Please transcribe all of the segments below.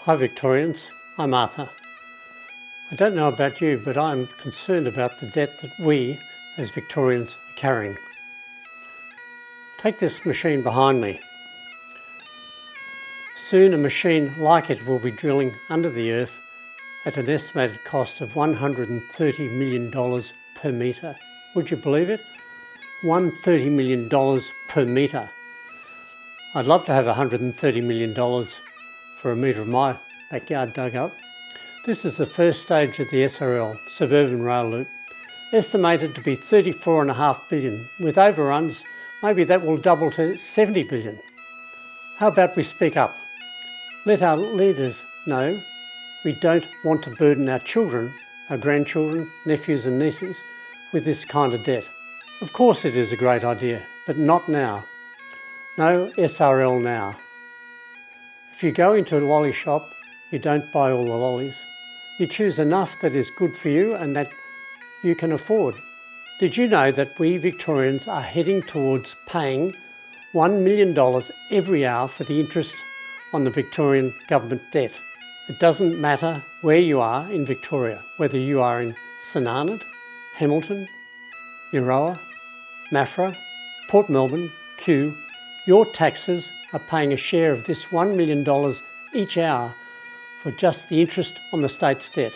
Hi Victorians, I'm Arthur. I don't know about you, but I'm concerned about the debt that we as Victorians are carrying. Take this machine behind me. Soon a machine like it will be drilling under the earth at an estimated cost of $130 million per metre. Would you believe it? $130 million per metre. I'd love to have $130 million for a metre of my backyard dug up. This is the first stage of the SRL, Suburban Rail Loop, estimated to be $34.5 billion. With overruns, maybe that will double to $70 billion. How about we speak up? Let our leaders know we don't want to burden our children, our grandchildren, nephews and nieces with this kind of debt. Of course it is a great idea, but not now. No SRL now. If you go into a lolly shop, you don't buy all the lollies. You choose enough that is good for you and that you can afford. Did you know that we Victorians are heading towards paying $1 million every hour for the interest on the Victorian government debt? It doesn't matter where you are in Victoria, whether you are in St Arnaud, Hamilton, Euroa, Maffra, Port Melbourne, Kew, your taxes are paying a share of this $1 million each hour for just the interest on the state's debt.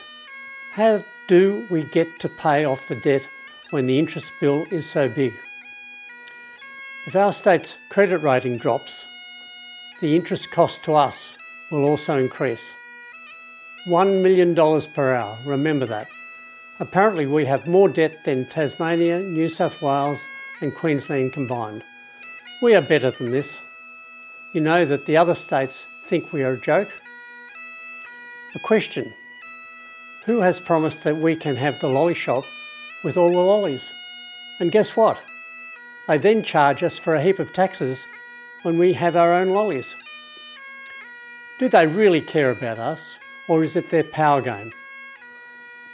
How do we get to pay off the debt when the interest bill is so big? If our state's credit rating drops, the interest cost to us will also increase. $1 million per hour, remember that. Apparently we have more debt than Tasmania, New South Wales and Queensland combined. We are better than this. You know that the other states think we are a joke. A question: who has promised that we can have the lolly shop with all the lollies? And guess what? They then charge us for a heap of taxes when we have our own lollies. Do they really care about us, or is it their power game?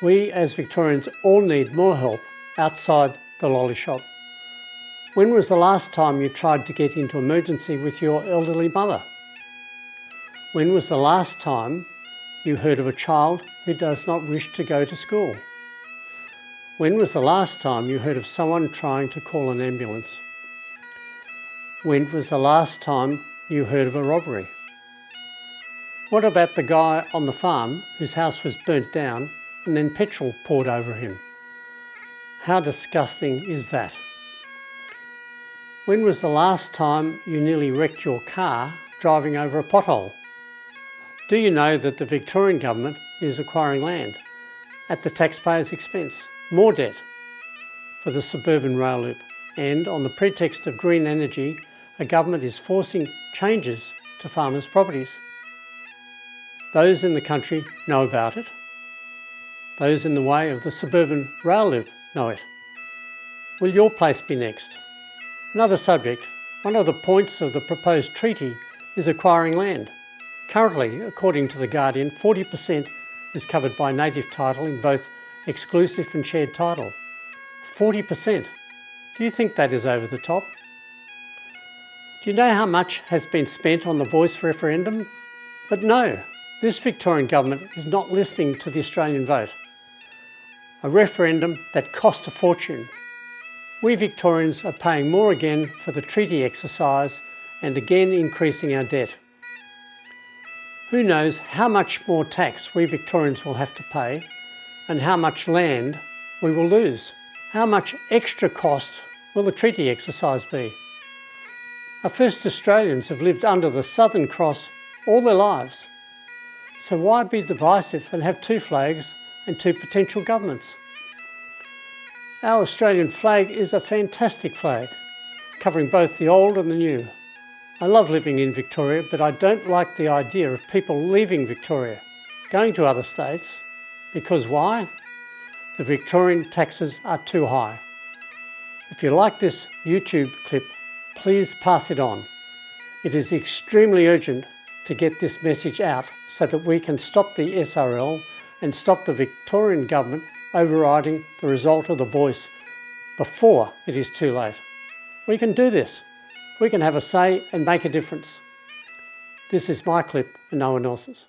We as Victorians all need more help outside the lolly shop. When was the last time you tried to get into emergency with your elderly mother? When was the last time you heard of a child who does not wish to go to school? When was the last time you heard of someone trying to call an ambulance? When was the last time you heard of a robbery? What about the guy on the farm whose house was burnt down and then petrol poured over him? How disgusting is that? When was the last time you nearly wrecked your car driving over a pothole? Do you know that the Victorian government is acquiring land at the taxpayer's expense, more debt for the Suburban Rail Loop, and on the pretext of green energy, a government is forcing changes to farmers' properties? Those in the country know about it. Those in the way of the Suburban Rail Loop know it. Will your place be next? Another subject: one of the points of the proposed treaty is acquiring land. Currently, according to The Guardian, 40% is covered by native title in both exclusive and shared title. 40%. Do you think that is over the top? Do you know how much has been spent on the voice referendum? But no, this Victorian government is not listening to the Australian vote. A referendum that cost a fortune. We Victorians are paying more again for the treaty exercise and again increasing our debt. Who knows how much more tax we Victorians will have to pay and how much land we will lose? How much extra cost will the treaty exercise be? Our first Australians have lived under the Southern Cross all their lives. So why be divisive and have two flags and two potential governments? Our Australian flag is a fantastic flag, covering both the old and the new. I love living in Victoria, but I don't like the idea of people leaving Victoria, going to other states, because why? The Victorian taxes are too high. If you like this YouTube clip, please pass it on. It is extremely urgent to get this message out so that we can stop the SRL and stop the Victorian government overriding the result of the voice before it is too late. We can do this. We can have a say and make a difference. This is my clip and no one else's.